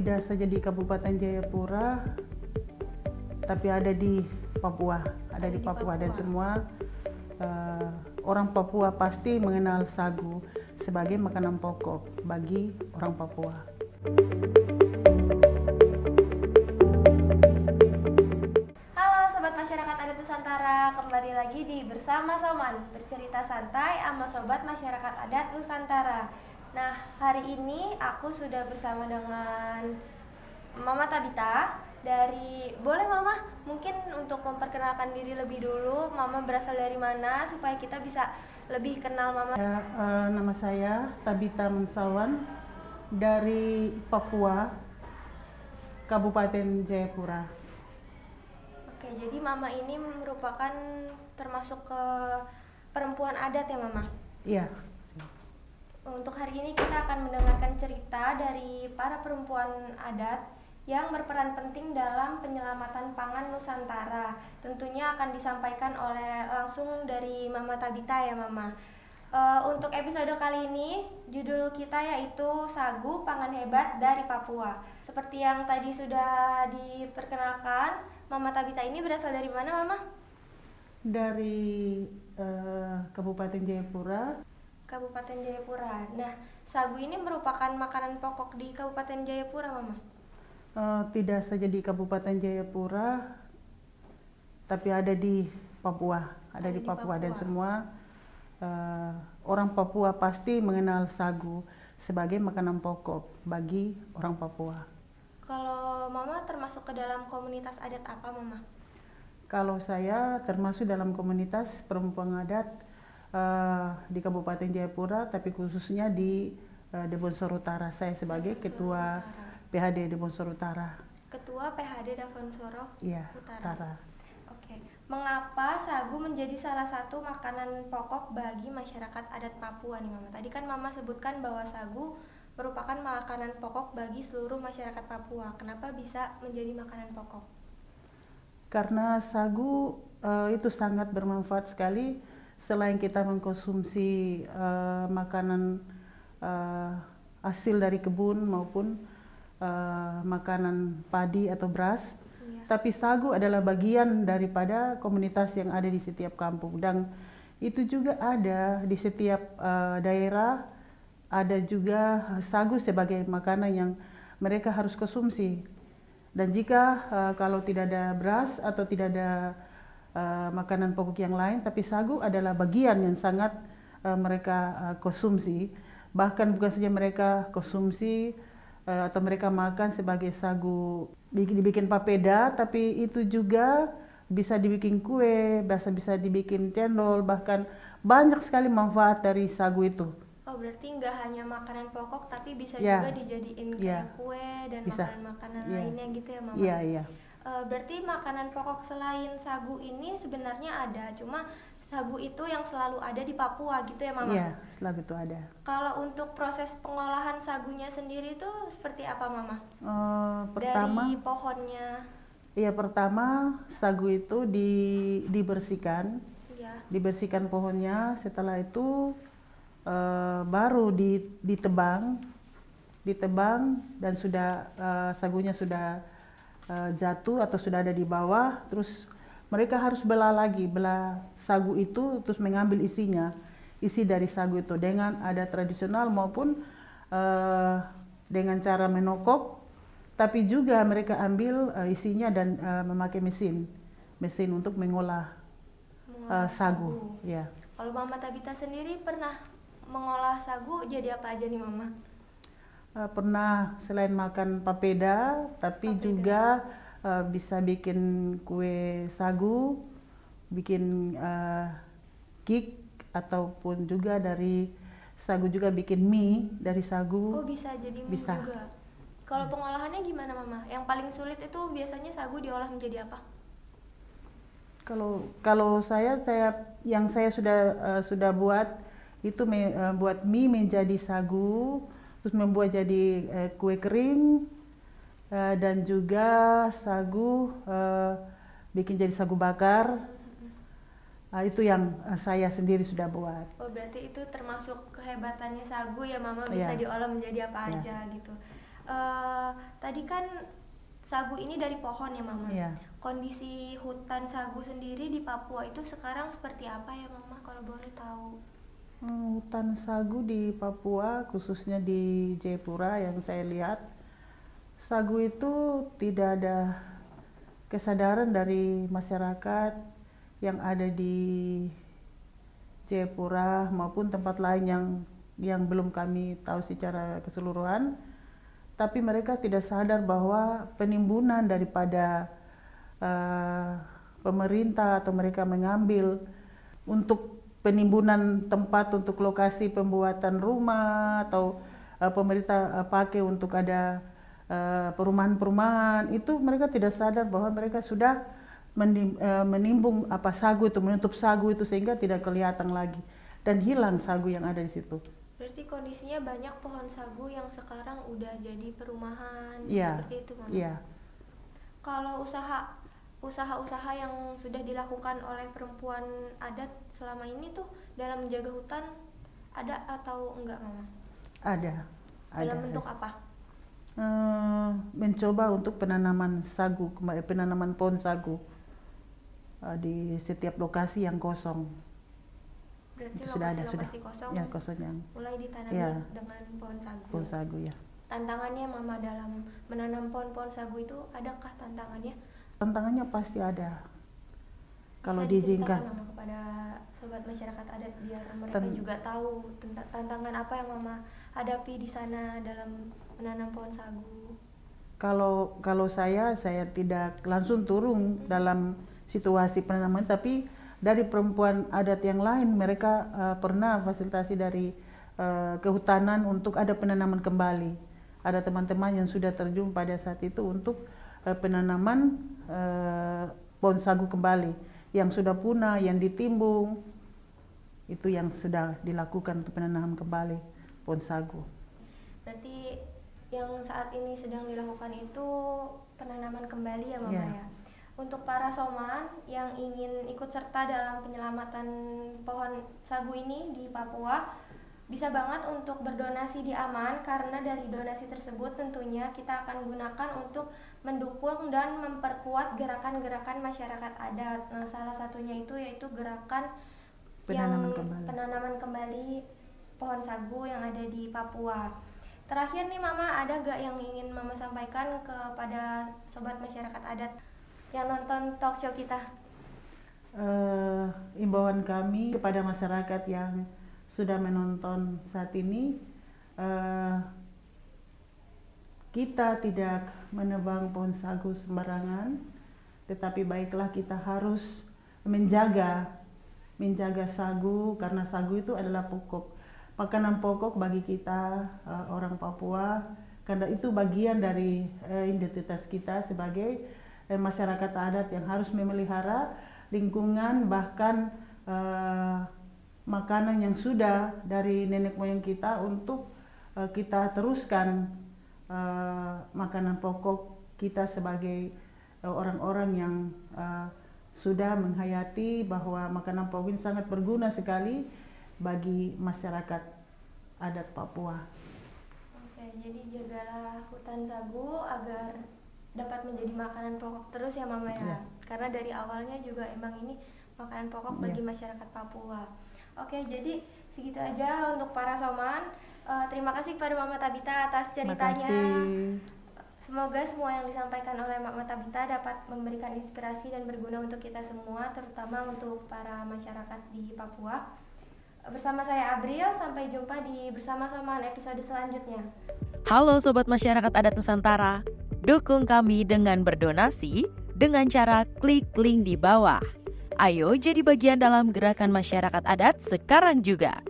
tidak saja di Kabupaten Jayapura, tapi ada di Papua, di Papua. Dan semua orang Papua pasti mengenal sagu sebagai makanan pokok bagi orang Papua. Halo Sobat Masyarakat Adat Nusantara, kembali lagi di Bersama Soman, bercerita santai sama Sobat Masyarakat Adat Nusantara. Nah, hari ini aku sudah bersama dengan Mama Tabita dari, boleh Mama mungkin untuk memperkenalkan diri lebih dulu, Mama berasal dari mana supaya kita bisa lebih kenal Mama. Nama saya Tabita Mensawan dari Papua, Kabupaten Jayapura. Oke, jadi Mama ini merupakan termasuk ke perempuan adat ya Mama? Iya. Untuk hari ini kita akan mendengarkan cerita dari para perempuan adat yang berperan penting dalam penyelamatan pangan Nusantara. Tentunya akan disampaikan langsung dari Mama Tabita ya Mama. Untuk episode kali ini judul kita yaitu Sagu Pangan Hebat dari Papua. Seperti yang tadi sudah diperkenalkan, Mama Tabita ini berasal dari mana Mama? Dari Kabupaten Jayapura. Kabupaten Jayapura. Nah, sagu ini merupakan makanan pokok di Kabupaten Jayapura, Mama? Tidak saja di Kabupaten Jayapura, tapi ada di Papua. Di Papua. Dan semua orang Papua pasti mengenal sagu sebagai makanan pokok bagi orang Papua. Kalau Mama termasuk ke dalam komunitas adat apa, Mama? Kalau saya termasuk dalam komunitas perempuan adat di Kabupaten Jayapura, tapi khususnya di Devonsor Utara. Saya sebagai Ketua PHD Devonsor Utara. Ketua PHD Devonsor Utara. Oke. Mengapa sagu menjadi salah satu makanan pokok bagi masyarakat adat Papua nih Mama? Tadi kan Mama sebutkan bahwa sagu merupakan makanan pokok bagi seluruh masyarakat Papua. Kenapa bisa menjadi makanan pokok? Karena sagu itu sangat bermanfaat sekali. Selain kita mengkonsumsi makanan hasil dari kebun maupun makanan padi atau beras, tapi sagu adalah bagian daripada komunitas yang ada di setiap kampung, dan itu juga ada di setiap daerah. Ada juga sagu sebagai makanan yang mereka harus konsumsi. Dan jika kalau tidak ada beras atau tidak ada makanan pokok yang lain, tapi sagu adalah bagian yang sangat mereka konsumsi. Bahkan bukan saja mereka konsumsi atau mereka makan sebagai sagu dibikin papeda, tapi itu juga bisa dibikin kue, bisa dibikin cendol, bahkan banyak sekali manfaat dari sagu itu. Oh, berarti nggak hanya makanan pokok tapi bisa juga dijadiin kayak kue dan makanan-makanan lainnya gitu ya Mama? Iya. Berarti makanan pokok selain sagu ini sebenarnya ada, cuma sagu itu yang selalu ada di Papua gitu ya Mama? Iya, selalu itu ada. Kalau untuk proses pengolahan sagunya sendiri itu seperti apa Mama? Pertama, dari pohonnya? Iya, pertama sagu itu dibersihkan, dibersihkan pohonnya. Setelah itu baru ditebang dan sudah sagunya sudah jatuh atau sudah ada di bawah, terus mereka harus belah sagu itu, terus mengambil isi dari sagu itu dengan ada tradisional maupun dengan cara menokok, tapi juga mereka ambil isinya dan memakai mesin untuk mengolah sagu. Ya. Kalau Mama Tabita sendiri pernah mengolah sagu jadi apa aja nih Mama? Pernah selain makan papeda, tapi juga bisa bikin kue sagu, bikin cake, ataupun juga dari sagu juga bikin mie dari sagu. Oh, bisa jadi mie juga. Kalau pengolahannya gimana Mama? Yang paling sulit itu biasanya sagu diolah menjadi apa? Kalau saya yang saya sudah buat itu buat mie menjadi sagu, terus membuat jadi kue kering, dan juga sagu bikin jadi sagu bakar. Itu yang saya sendiri sudah buat. Oh, berarti itu termasuk kehebatannya sagu ya Mama, bisa diolah menjadi apa aja gitu. Tadi kan sagu ini dari pohon ya Mama. Iya. Kondisi hutan sagu sendiri di Papua itu sekarang seperti apa ya Mama, kalau boleh tahu? Hutan sagu di Papua, khususnya di Jayapura yang saya lihat, sagu itu tidak ada kesadaran dari masyarakat yang ada di Jayapura maupun tempat lain yang belum kami tahu secara keseluruhan. Tapi mereka tidak sadar bahwa penimbunan daripada pemerintah atau mereka mengambil untuk penimbunan tempat untuk lokasi pembuatan rumah atau pemerintah pakai untuk ada perumahan-perumahan, itu mereka tidak sadar bahwa mereka sudah menimbun sagu itu, menutup sagu itu sehingga tidak kelihatan lagi dan hilang sagu yang ada di situ. Berarti kondisinya banyak pohon sagu yang sekarang udah jadi perumahan, Iya, seperti itu Mama. iya. Kalau usaha-usaha yang sudah dilakukan oleh perempuan adat selama ini tuh dalam menjaga hutan ada atau enggak Mama? Ada. Dalam bentuk apa? Mencoba untuk penanaman sagu, penanaman pohon sagu di setiap lokasi yang kosong. Berarti Itu sudah ada, sudah. lokasi-lokasi kosong Ya, kosong yang mulai ditanami ya, dengan pohon sagu. pohon sagu ya. Tantangannya Mama dalam menanam pohon-pohon sagu itu adakah tantangannya? Tantangannya pasti ada. Kalau Bisa diizinkan. diceritakan Mama kepada sobat masyarakat adat biar mereka juga tahu tentang tantangan apa yang Mama hadapi di sana dalam menanam pohon sagu. Kalau saya tidak langsung turun dalam situasi penanaman, tapi dari perempuan adat yang lain mereka pernah fasilitasi dari kehutanan untuk ada penanaman kembali. Ada teman-teman yang sudah terjun pada saat itu untuk penanaman pohon sagu kembali yang sudah punah, yang ditimbun, itu yang sudah dilakukan untuk penanaman kembali pohon sagu. Berarti yang saat ini sedang dilakukan itu penanaman kembali ya Mama ya. Untuk para soman yang ingin ikut serta dalam penyelamatan pohon sagu ini di Papua, bisa banget untuk berdonasi di Aman, karena dari donasi tersebut tentunya kita akan gunakan untuk mendukung dan memperkuat gerakan-gerakan masyarakat adat. Nah, salah satunya itu yaitu gerakan penanaman kembali pohon sagu yang ada di Papua. Terakhir nih Mama, ada gak yang ingin Mama sampaikan kepada sobat masyarakat adat yang nonton talk show kita? Imbauan kami kepada masyarakat yang sudah menonton saat ini, kita tidak menebang pohon sagu sembarangan, tetapi baiklah kita harus menjaga sagu, karena sagu itu adalah makanan pokok bagi kita orang Papua, karena itu bagian dari identitas kita sebagai masyarakat adat yang harus memelihara lingkungan, bahkan makanan yang sudah dari nenek moyang kita untuk kita teruskan makanan pokok kita sebagai orang-orang yang sudah menghayati bahwa makanan pokok ini sangat berguna sekali bagi masyarakat adat Papua. Oke, jadi jagalah hutan sagu agar dapat menjadi makanan pokok terus ya Mama ya. Karena dari awalnya juga emang ini makanan pokok bagi masyarakat Papua. Oke, jadi segitu aja untuk para soman. Terima kasih kepada Mama Tabita atas ceritanya. Semoga semua yang disampaikan oleh Mama Tabita dapat memberikan inspirasi dan berguna untuk kita semua, terutama untuk para masyarakat di Papua. Bersama saya Abril, sampai jumpa di Bersama Soman episode selanjutnya. Halo Sobat Masyarakat Adat Nusantara, dukung kami dengan berdonasi dengan cara klik link di bawah. Ayo jadi bagian dalam gerakan masyarakat adat sekarang juga.